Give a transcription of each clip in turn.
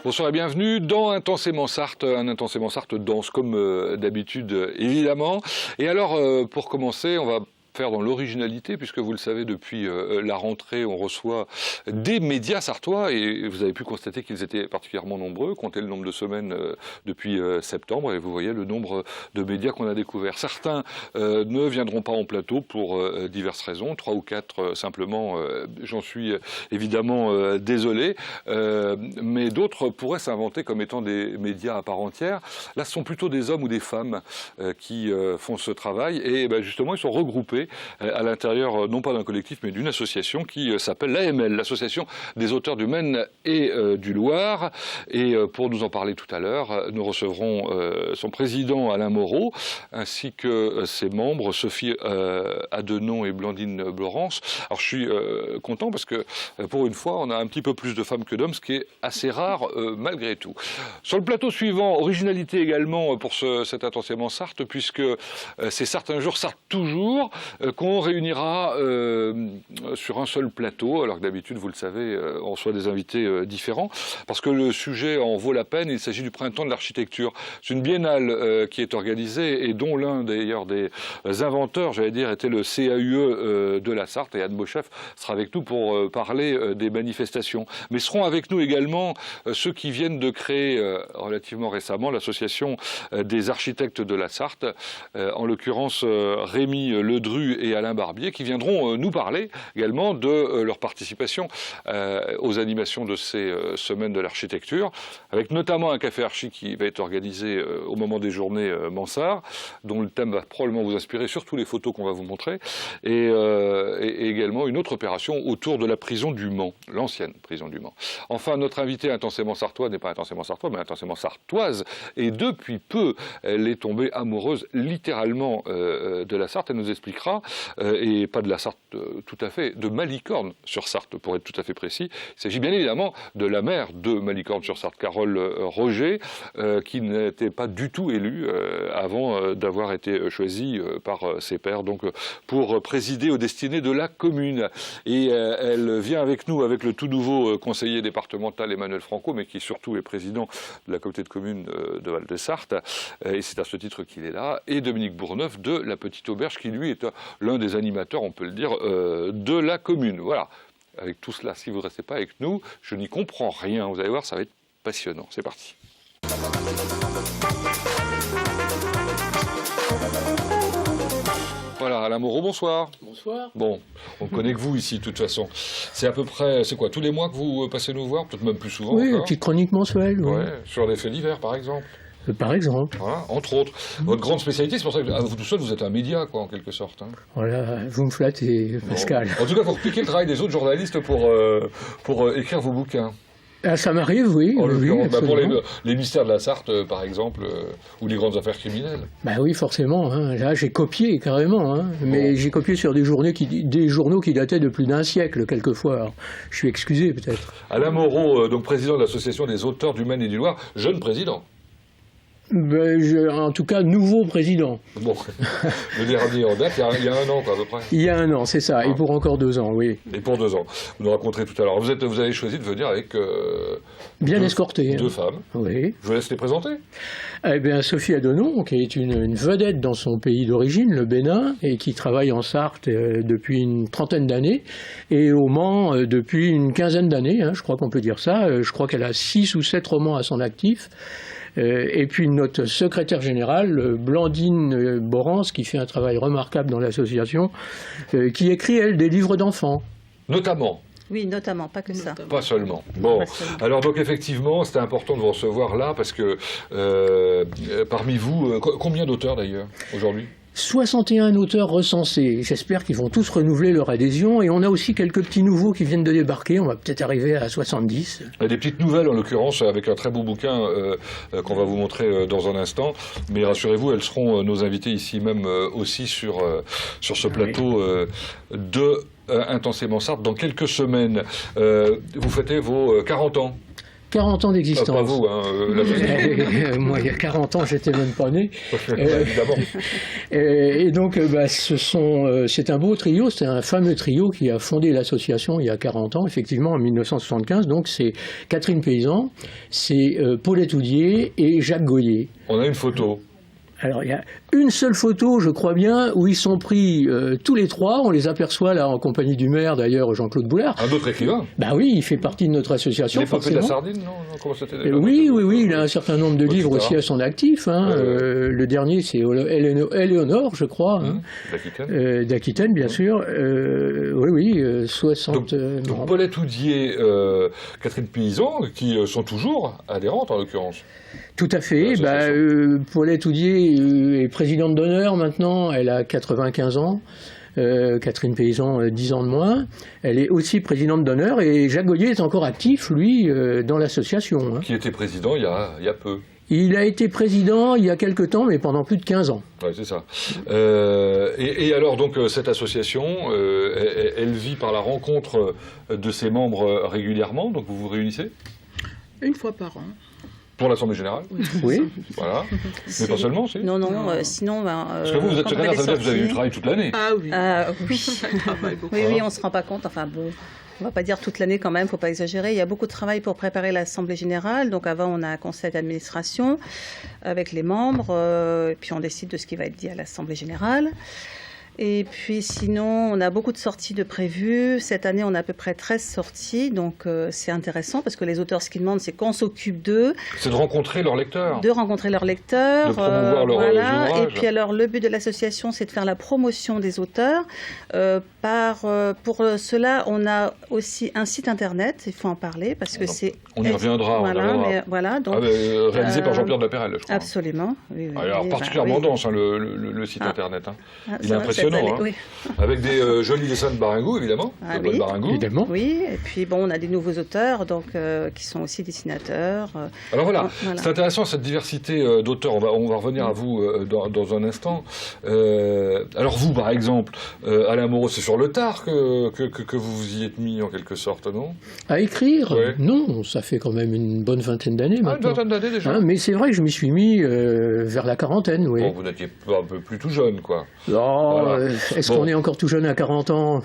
Bonsoir et bienvenue dans Intensément Sarthe, un Intensément Sarthe dense comme d'habitude évidemment. Et alors pour commencer, on va faire dans l'originalité, puisque vous le savez, depuis la rentrée, on reçoit des médias sartois, et vous avez pu constater qu'ils étaient particulièrement nombreux, comptez le nombre de semaines depuis septembre, et vous voyez le nombre de médias qu'on a découverts. Certains ne viendront pas en plateau pour diverses raisons, 3 ou 4 simplement, j'en suis évidemment désolé, mais d'autres pourraient s'inventer comme étant des médias à part entière. Là, ce sont plutôt des hommes ou des femmes qui font ce travail, et justement, ils sont regroupés à l'intérieur, non pas d'un collectif, mais d'une association qui s'appelle l'AML, l'Association des auteurs du Maine et du Loir. Et pour nous en parler tout à l'heure, nous recevrons son président Alain Moreau, ainsi que ses membres Sophie Adenon et Blandine Blorence. Alors je suis content parce que pour une fois, on a un petit peu plus de femmes que d'hommes, ce qui est assez rare malgré tout. Sur le plateau suivant, originalité également pour cet Intensément Sarthe, puisque c'est Sarthe un jour, Sarthe toujours, qu'on réunira sur un seul plateau, alors que d'habitude, vous le savez, on reçoit des invités différents, parce que le sujet en vaut la peine. Il s'agit du Printemps de l'Architecture. C'est une biennale qui est organisée et dont l'un d'ailleurs des inventeurs, j'allais dire, était le CAUE de la Sarthe, et Anne Beauchef sera avec nous pour parler des manifestations. Mais seront avec nous également ceux qui viennent de créer relativement récemment l'association des architectes de la Sarthe, en l'occurrence Rémi Ledru et Alain Barbier, qui viendront nous parler également de leur participation aux animations de ces semaines de l'architecture, avec notamment un café archi qui va être organisé au moment des journées Mansart, dont le thème va probablement vous inspirer, surtout les photos qu'on va vous montrer, et également une autre opération autour de la prison du Mans, l'ancienne prison du Mans. Enfin, notre invitée intensément sartoise n'est pas intensément sartoise, mais intensément sartoise, et depuis peu, elle est tombée amoureuse littéralement de la Sarthe. Elle nous expliquera, et pas de la Sarthe tout à fait, de Malicorne-sur-Sarthe, pour être tout à fait précis. Il s'agit bien évidemment de la maire de Malicorne-sur-Sarthe, Carole Roger, qui n'était pas du tout élue avant d'avoir été choisie par ses pairs, donc pour présider aux destinées de la commune. Et elle vient avec nous avec le tout nouveau conseiller départemental Emmanuel Franco, mais qui surtout est président de la communauté de communes de Val-de-Sarthe, et c'est à ce titre qu'il est là, et Dominique Bourneuf de la Petite Auberge, qui lui est l'un des animateurs, on peut le dire, de la commune. Voilà. Avec tout cela, si vous ne restez pas avec nous, je n'y comprends rien. Vous allez voir, ça va être passionnant. C'est parti. Voilà, Alain Moreau, bonsoir. Bonsoir. Bon, on connaît que vous ici, de toute façon. C'est à peu près, c'est quoi, tous les mois que vous passez nous voir? Peut-être même plus souvent. Oui, encore. une petite chronique mensuelle. Oui. Ouais, sur les faits divers, par exemple. Par exemple. Voilà, entre autres. Votre grande spécialité, c'est pour ça que vous tout seul, vous êtes un média, quoi, en quelque sorte. Hein. Voilà, vous me flattez, Pascal. En tout cas, vous repiquez le travail des autres journalistes pour écrire vos bouquins. Ah, ça m'arrive, oui. Oui, pour les mystères de la Sarthe, par exemple, ou les grandes affaires criminelles. Bah oui, forcément. Hein. Là, j'ai copié carrément. Hein. Mais j'ai copié sur des journaux qui dataient de plus d'un siècle, quelquefois. Alors, je suis excusé, peut-être. Alain Moreau, donc président de l'Association des auteurs du Maine et du Loir, jeune président. En tout cas, nouveau président. Bon, le dernier en date, il y a un an, quoi, à peu près. Il y a un an, c'est ça, et pour encore 2 ans, oui. Et pour 2 ans. Vous nous raconterez tout à l'heure. Vous avez choisi de venir avec... bien escorté. 2 femmes. Oui. Je vous laisse les présenter. Eh bien, Sophie Adenon, qui est une vedette dans son pays d'origine, le Bénin, et qui travaille en Sarthe depuis une 30aine d'années, et au Mans depuis une 15aine d'années, hein, je crois qu'on peut dire ça. Je crois qu'elle a 6 ou 7 romans à son actif. Et puis notre secrétaire générale, Blandine Blorence, qui fait un travail remarquable dans l'association, qui écrit, elle, des livres d'enfants. Notamment. Oui, notamment, pas que ça. Pas seulement. Bon, alors donc effectivement, c'était important de vous recevoir là, parce que parmi vous, combien d'auteurs d'ailleurs, aujourd'hui ? 61 auteurs recensés. J'espère qu'ils vont tous renouveler leur adhésion. Et on a aussi quelques petits nouveaux qui viennent de débarquer. On va peut-être arriver à 70. Des petites nouvelles, en l'occurrence, avec un très beau bouquin qu'on va vous montrer dans un instant. Mais rassurez-vous, elles seront nos invités ici même aussi sur ce plateau de Intensément Sarthe dans quelques semaines. Vous fêtez vos 40 ans. 40 ans d'existence. Pas vous, hein, moi, il y a 40 ans, j'étais même pas né. Évidemment. Et donc, c'est un beau trio, c'est un fameux trio qui a fondé l'association il y a 40 ans, effectivement, en 1975. Donc, c'est Catherine Paysan, c'est Paulette Houdier et Jacques Goyer. On a une photo. Alors, il y a une seule photo, je crois bien, où ils sont pris tous les trois. On les aperçoit là en compagnie du maire, d'ailleurs, Jean-Claude Boulard. Un autre écrivain. Bah oui, il fait partie de notre association. L'épopée de la sardine, non? Comment c'était oui, il a un certain nombre de livres aussi à son actif. Hein. Le dernier, c'est Éléonore, je crois. Hein. D'Aquitaine, bien sûr. 60 donc Paulette Houdier, Catherine Paysan, qui sont toujours adhérentes en l'occurrence. Tout à fait. Paulette Houdier est présidente d'honneur maintenant, elle a 95 ans. Catherine Paysan, 10 ans de moins. Elle est aussi présidente d'honneur et Jacques Goyer est encore actif, lui, dans l'association. Hein. Qui était président il y a peu. Il a été président il y a quelque temps, mais pendant plus de 15 ans. Oui, c'est ça. Et alors, donc, cette association, elle vit par la rencontre de ses membres régulièrement, donc vous vous réunissez? Une fois par an. Pour l'Assemblée Générale? Oui. Voilà. Mais pas seulement, si? Non, sinon... Parce que vous êtes secrétaire, ça veut dire que vous avez du travail toute l'année. Ah oui. Oui, on ne se rend pas compte. Enfin bon, on ne va pas dire toute l'année quand même, il ne faut pas exagérer. Il y a beaucoup de travail pour préparer l'Assemblée Générale. Donc avant, on a un conseil d'administration avec les membres. Et puis on décide de ce qui va être dit à l'Assemblée Générale. Et puis sinon, on a beaucoup de sorties de prévues. Cette année, on a à peu près 13 sorties, donc c'est intéressant parce que les auteurs, ce qu'ils demandent, c'est qu'on s'occupe d'eux. C'est de rencontrer leurs lecteurs. De rencontrer leurs lecteurs. De promouvoir leurs ouvrages. Et puis alors, le but de l'association, c'est de faire la promotion des auteurs. Pour cela, on a aussi un site internet, il faut en parler parce que c'est... On y reviendra. Donc, réalisé par Jean-Pierre Deperelle, je crois. Absolument. Oui, alors, particulièrement dense, le site internet. Hein. Il est impressionnant. Oui. Avec des jolis dessins de Baringou, évidemment. Baringou. Évidemment. Oui, et puis on a des nouveaux auteurs donc, qui sont aussi dessinateurs. Alors voilà, c'est intéressant cette diversité d'auteurs. On va revenir à vous dans un instant. Alors vous, par exemple, Alain Moreau, c'est sur le tard que vous vous y êtes mis en quelque sorte, non? À écrire? Ouais. Non, ça fait quand même une bonne vingtaine d'années maintenant. Une vingtaine d'années déjà. Mais c'est vrai que je m'y suis mis vers la quarantaine, oui. Bon, vous n'étiez pas un peu plus tout jeune, quoi. Est-ce qu'on est encore tout jeune à 40 ans?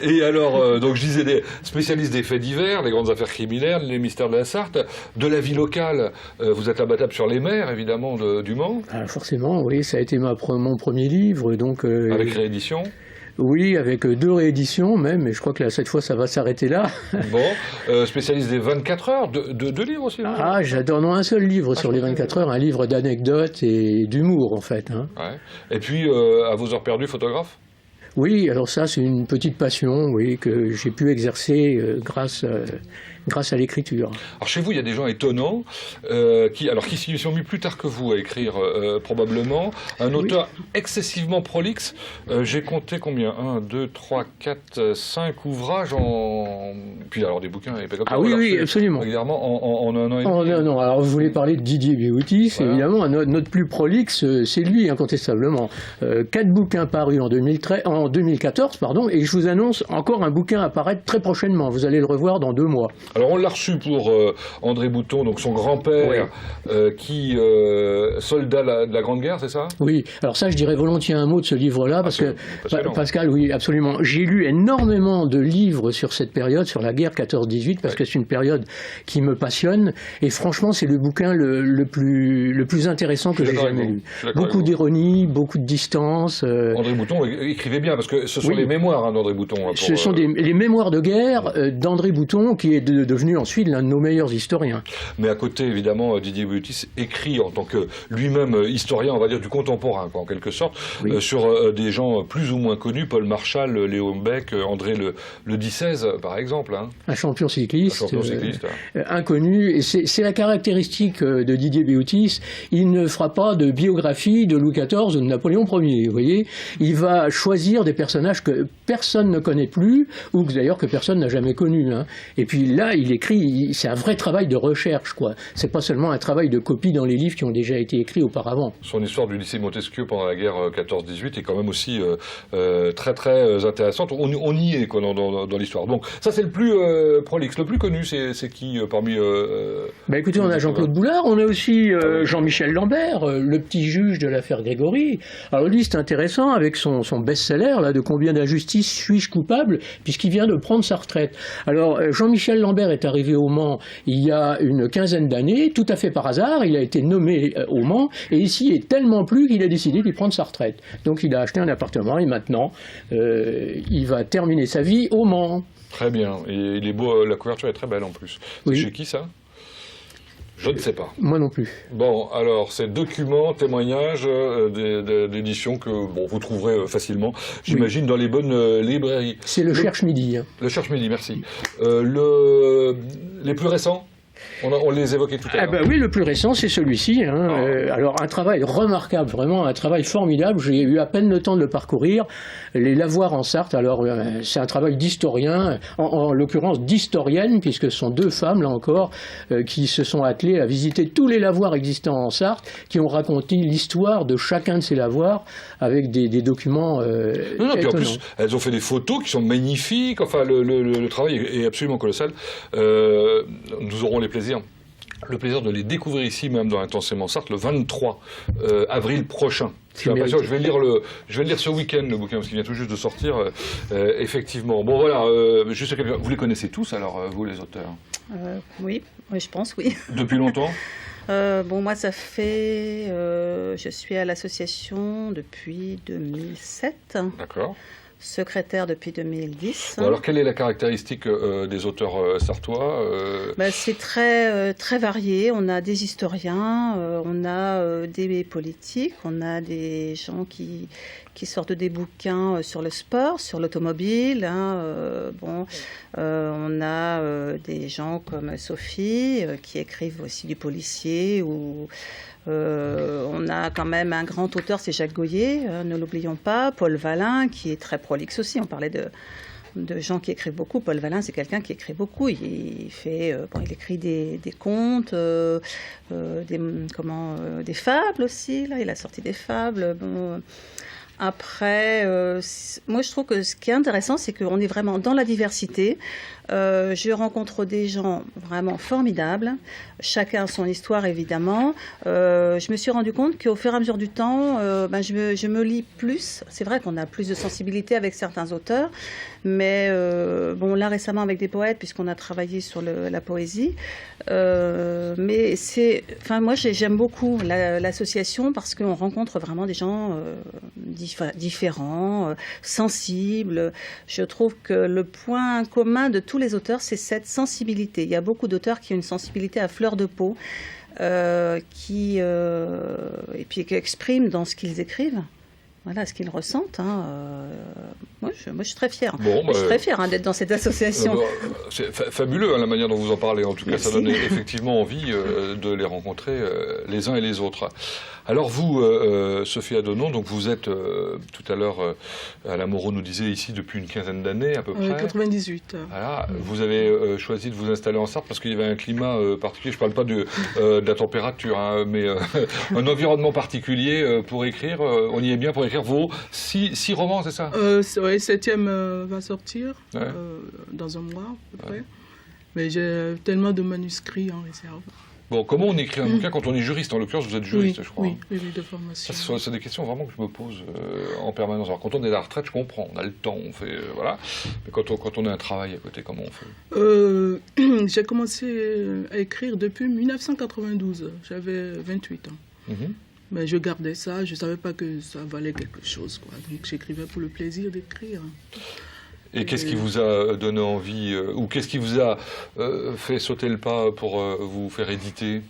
Et alors, donc je disais des spécialistes des faits divers, des grandes affaires criminelles, les mystères de la Sarthe, de la vie locale. Vous êtes imbattable sur les mers, évidemment, du Mans. Forcément, oui, ça a été mon premier livre. Donc, avec réédition. Oui, avec 2 rééditions même, mais je crois que là, cette fois, ça va s'arrêter là. Bon, spécialiste des 24 heures, 2 livres aussi. Ah, j'adore, non, un seul livre sur les 24 heures, un livre d'anecdotes et d'humour, en fait. Hein. Ouais. Et puis, à vos heures perdues, photographe? Oui, alors ça, c'est une petite passion, oui, que j'ai pu exercer grâce à l'écriture. Alors chez vous, il y a des gens étonnants qui s'y sont mis plus tard que vous à écrire probablement. Un auteur excessivement prolixe. J'ai compté combien? 1, 2, 3, 4, 5 ouvrages puis alors des bouquins. Oui, absolument. Régulièrement en un an et demi. Non, alors vous voulez parler de Didier Bioutis, évidemment. Notre plus prolixe, c'est lui, incontestablement. 4 bouquins parus en 2014, et je vous annonce encore un bouquin apparaître très prochainement. Vous allez le revoir dans 2 mois. Alors on l'a reçu pour André Bouton, donc son grand-père, qui soldat de la Grande Guerre, c'est ça? Oui, alors ça je dirais volontiers un mot de ce livre-là, parce que Pascal, oui, absolument. J'ai lu énormément de livres sur cette période, sur la guerre 14-18, parce que c'est une période qui me passionne, et franchement c'est le bouquin le plus intéressant que j'ai jamais lu. Beaucoup d'ironie, beaucoup de distance. André Bouton écrivait bien, parce que ce sont les mémoires d'André Bouton. Ce sont les mémoires de guerre d'André Bouton, qui est devenu ensuite l'un de nos meilleurs historiens. Mais à côté, évidemment, Didier Bioutis écrit en tant que lui-même historien, on va dire, du contemporain, quoi, en quelque sorte, sur des gens plus ou moins connus, Paul Marchal, Léo Beck, André le 10-16, par exemple. Hein. Un champion cycliste, inconnu. Et c'est la caractéristique de Didier Bioutis. Il ne fera pas de biographie de Louis XIV ou de Napoléon Ier, vous voyez. Il va choisir choisir des personnages que personne ne connaît plus, ou d'ailleurs que personne n'a jamais connus. Hein. Et puis là, il écrit, c'est un vrai travail de recherche, quoi. C'est pas seulement un travail de copie dans les livres qui ont déjà été écrits auparavant. Son histoire du lycée Montesquieu pendant la guerre 14-18 est quand même aussi très très intéressante. On y est quoi, dans l'histoire. Donc ça c'est le plus prolixe. Le plus connu, c'est qui parmi... Écoutez, on a Jean-Claude Boulard, on a aussi Jean-Michel Lambert, le petit juge de l'affaire Grégory. Alors lui, c'est intéressant avec son best-seller là, de Combien d'injustices suis-je coupable, puisqu'il vient de prendre sa retraite. Alors Jean-Michel Lambert est arrivé au Mans il y a une quinzaine d'années, tout à fait par hasard, il a été nommé au Mans, et ici il est tellement plu qu'il a décidé d'y prendre sa retraite. Donc il a acheté un appartement et maintenant il va terminer sa vie au Mans. Très bien, et il est beau, la couverture est très belle en plus. C'est chez qui ça ? Je ne sais pas. Moi non plus. Bon, alors, c'est documents, témoignages d'édition que vous trouverez facilement, j'imagine, dans les bonnes librairies. C'est le Cherche-Midi. Hein. Le Cherche-Midi, merci. Les plus récents ? On les évoquait tout à l'heure. Oui, le plus récent, c'est celui-ci. Hein. Alors, un travail remarquable, vraiment, un travail formidable. J'ai eu à peine le temps de le parcourir. Les lavoirs en Sarthe, alors, c'est un travail d'historien, en l'occurrence d'historienne, puisque ce sont deux femmes, là encore, qui se sont attelées à visiter tous les lavoirs existants en Sarthe, qui ont raconté l'histoire de chacun de ces lavoirs avec des documents non, puis en plus, elles ont fait des photos qui sont magnifiques. Enfin, le travail est absolument colossal. Nous aurons le plaisir de les découvrir ici même dans Intensément Sarthe le 23 avril prochain. J'ai l'impression que je vais le lire ce week-end, le bouquin, parce qu'il vient tout juste de sortir, effectivement. Bon voilà, juste vous les connaissez tous alors, vous les auteurs ? Oui, je pense, oui. Depuis longtemps ? Moi ça fait... je suis à l'association depuis 2007. D'accord. Secrétaire depuis 2010. Bon, alors, quelle est la caractéristique des auteurs sartois C'est très, très varié. On a des historiens, on a des politiques, on a des gens qui sortent des bouquins sur le sport, sur l'automobile. Hein, on a des gens comme Sophie qui écrivent aussi du policier ou... on a quand même un grand auteur, c'est Jacques Goyer, ne l'oublions pas. Paul Valin, qui est très prolixe aussi. On parlait de gens qui écrivent beaucoup. Paul Valin, c'est quelqu'un qui écrit beaucoup. Il écrit des contes, des fables aussi. Là, il a sorti des fables. Après, moi je trouve que ce qui est intéressant, c'est qu'on est vraiment dans la diversité. Je rencontre des gens vraiment formidables, chacun a son histoire évidemment. Je me suis rendu compte qu'au fur et à mesure du temps, je me lis plus. C'est vrai qu'on a plus de sensibilité avec certains auteurs, mais là récemment avec des poètes, puisqu'on a travaillé sur la poésie. Mais moi j'aime beaucoup l'association parce qu'on rencontre vraiment des gens différents, sensibles. Je trouve que le point commun de tous les auteurs, c'est cette sensibilité. Il y a beaucoup d'auteurs qui ont une sensibilité à fleur de peau, et puis qui expriment dans ce qu'ils écrivent. Voilà ce qu'ils ressentent. Hein. Moi, je suis très fière. Je suis très fière d'être dans cette association. C'est fabuleux la manière dont vous en parlez. En tout cas, ça donne effectivement envie de les rencontrer les uns et les autres. Alors vous, Sophie Adonon, donc vous êtes tout à l'heure, Alain Moreau nous disait ici depuis une quinzaine d'années à peu près. 98. Voilà. Vous avez choisi de vous installer en Sarthe parce qu'il y avait un climat particulier. Je ne parle pas de la température, hein, mais un environnement particulier pour écrire. On y est bien pour écrire vos 6 romans, c'est ça ? Oui, 7e va sortir dans un mois à peu près. Mais j'ai tellement de manuscrits en réserve. Bon, comment on écrit un bouquin quand on est juriste ? En l'occurrence, vous êtes juriste, je crois. Oui, de formation. C'est des questions vraiment que je me pose en permanence. Alors, quand on est à la retraite, je comprends, on a le temps, on fait... voilà. Mais quand on a un travail à côté, comment on fait ? J'ai commencé à écrire depuis 1992. J'avais 28 ans. Mais je gardais ça, je ne savais pas que ça valait quelque chose, quoi. Donc j'écrivais pour le plaisir d'écrire. Et qu'est-ce qui vous a donné envie, ou qu'est-ce qui vous a fait sauter le pas pour vous faire éditer ?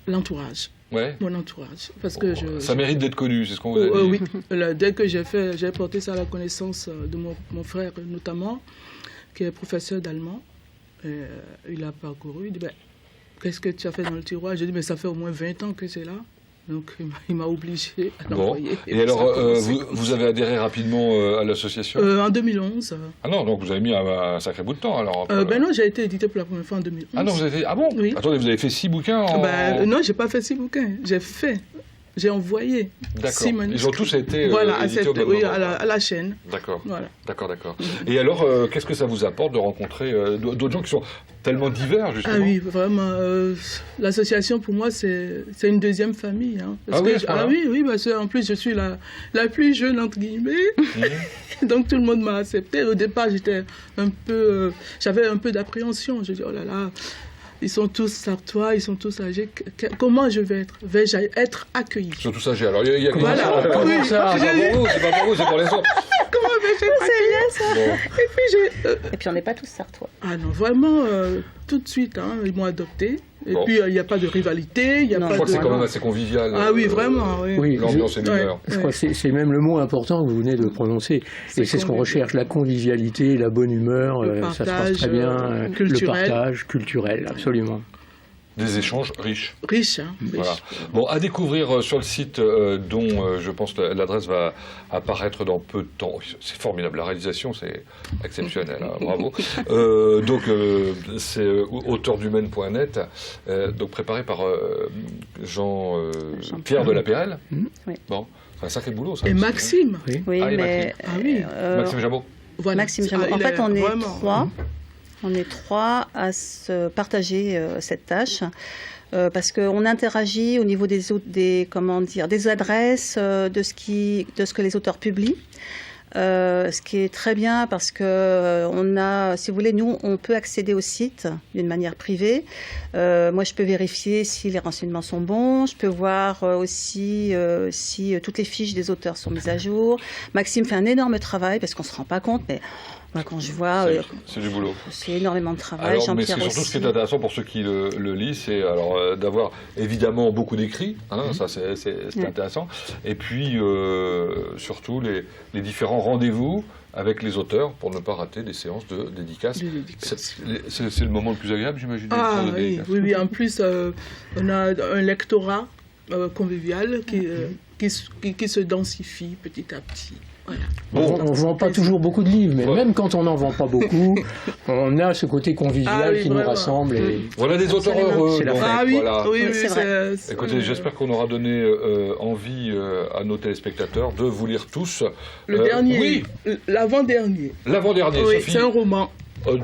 L'entourage. Ouais. Mon entourage. Parce que ça mérite d'être connu, c'est ce qu'on vous a dit. Oui. Dès que j'ai porté ça à la connaissance de mon frère, notamment, qui est professeur d'allemand. Il a parcouru, il dit, qu'est-ce que tu as fait dans le tiroir ? J'ai dit, mais ça fait au moins 20 ans que c'est là. Donc il m'a obligé à Bon. l'envoyer. Et alors, vous avez adhéré rapidement à l'association En 2011. Ah non, donc vous avez mis un sacré bout de temps alors. Ben non, j'ai été édité pour la première fois en 2011. Ah non, ah bon Oui. Attendez, vous avez fait 6 bouquins en... Non, j'ai pas fait 6 bouquins. J'ai envoyé. D'accord. Ils ont tous été voilà, édités au même moment. à la chaîne. D'accord. Voilà. D'accord. Et alors, qu'est-ce que ça vous apporte de rencontrer d'autres gens qui sont tellement divers, justement? Ah oui, vraiment. L'association, pour moi, c'est une deuxième famille. Hein, parce oui, parce qu'en plus, je suis la plus jeune, entre guillemets. Donc, tout le monde m'a accepté. Au départ, j'avais un peu d'appréhension. Je dis, oh là là, ils sont tous sartois, ils sont tous âgés. Comment vais-je être accueillie? Ils sont tous âgés. Alors, il y a voilà. C'est pas pour vous, c'est pour les autres. Comment vais-je être accueillie? C'est bien ça. Bon. Et puis on n'est pas tous sartois. Ah non, vraiment, tout de suite, hein, ils m'ont adopté. Et puis, il n'y a pas de rivalité. Je crois que c'est quand même assez convivial. Ah oui, vraiment. Oui. L'ambiance et l'humeur. Je crois que c'est même le mot important que vous venez de prononcer. Et c'est ce qu'on recherche, la convivialité, la bonne humeur, ça se passe très bien. Le partage culturel, absolument. Des échanges riches. Riches, hein. Voilà. Bon, à découvrir sur le site dont je pense l'adresse va apparaître dans peu de temps. C'est formidable, la réalisation c'est exceptionnel, hein, bravo. Donc c'est auteurdumaine.net, donc préparé par Jean-Pierre de la Pérelle. Oui. Bon, c'est un sacré boulot ça. Et Maxime. Oui, mais... Maxime Jabot. Voilà. Maxime Jabot. En fait, on est trois. On est trois à se partager cette tâche parce qu'on interagit au niveau des adresses, de ce que les auteurs publient. Ce qui est très bien parce que si vous voulez, nous, on peut accéder au site d'une manière privée. Moi, je peux vérifier si les renseignements sont bons. Je peux voir aussi si toutes les fiches des auteurs sont mises à jour. Maxime fait un énorme travail parce qu'on ne se rend pas compte, mais moi, quand je vois... c'est du boulot. C'est énormément de travail. Alors, mais c'est surtout ce qui est intéressant pour ceux qui le lisent, c'est d'avoir évidemment beaucoup d'écrits, hein, ça c'est intéressant, et puis surtout les différents rendez-vous avec les auteurs pour ne pas rater des séances de dédicaces. C'est le moment le plus agréable, j'imagine. Ah oui, en plus, on a un lectorat convivial qui se densifie petit à petit. Voilà. Bon, on ne vend pas toujours beaucoup de livres, mais même quand on n'en vend pas beaucoup, on a ce côté convivial qui nous rassemble. Et... Voilà des auteurs heureux. Oui, c'est vrai. Écoutez, j'espère qu'on aura donné envie à nos téléspectateurs de vous lire tous. Le dernier, l'avant-dernier. L'avant-dernier, oui, Sophie. C'est un roman.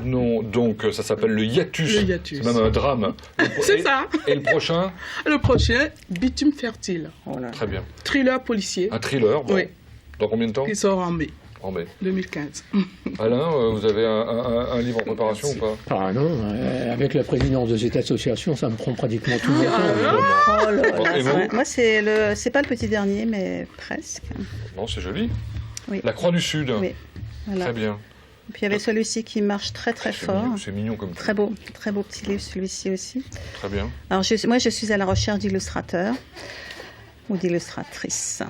Non, donc ça s'appelle Le Hiatus. Le Hiatus. C'est même un drame. C'est ça. Et le prochain? Le prochain, Bitume fertile. Voilà. Très bien. Thriller policier. Un thriller, bon. Oui. Dans combien de temps? Qui sort en mai. En mai. 2015. Alain, vous avez un livre en préparation ou pas? Ah non, avec la présidence de cette association, ça me prend pratiquement tout mon temps. Moi, c'est pas le petit dernier, mais presque. Non, c'est joli. Oui. La Croix du Sud. Oui. Voilà. Très bien. Puis il y avait celui-ci qui marche très très fort. C'est mignon comme très beau petit livre celui-ci aussi. Très bien. Alors moi je suis à la recherche d'illustrateurs ou d'illustratrices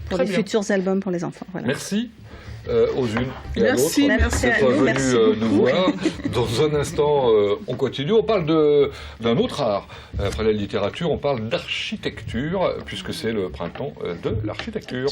pour des futurs albums pour les enfants. Voilà. Merci aux unes et à l'autre d'être venus nous voir. Dans un instant, on continue. On parle d'un autre art. Après la littérature, on parle d'architecture puisque c'est le printemps de l'architecture.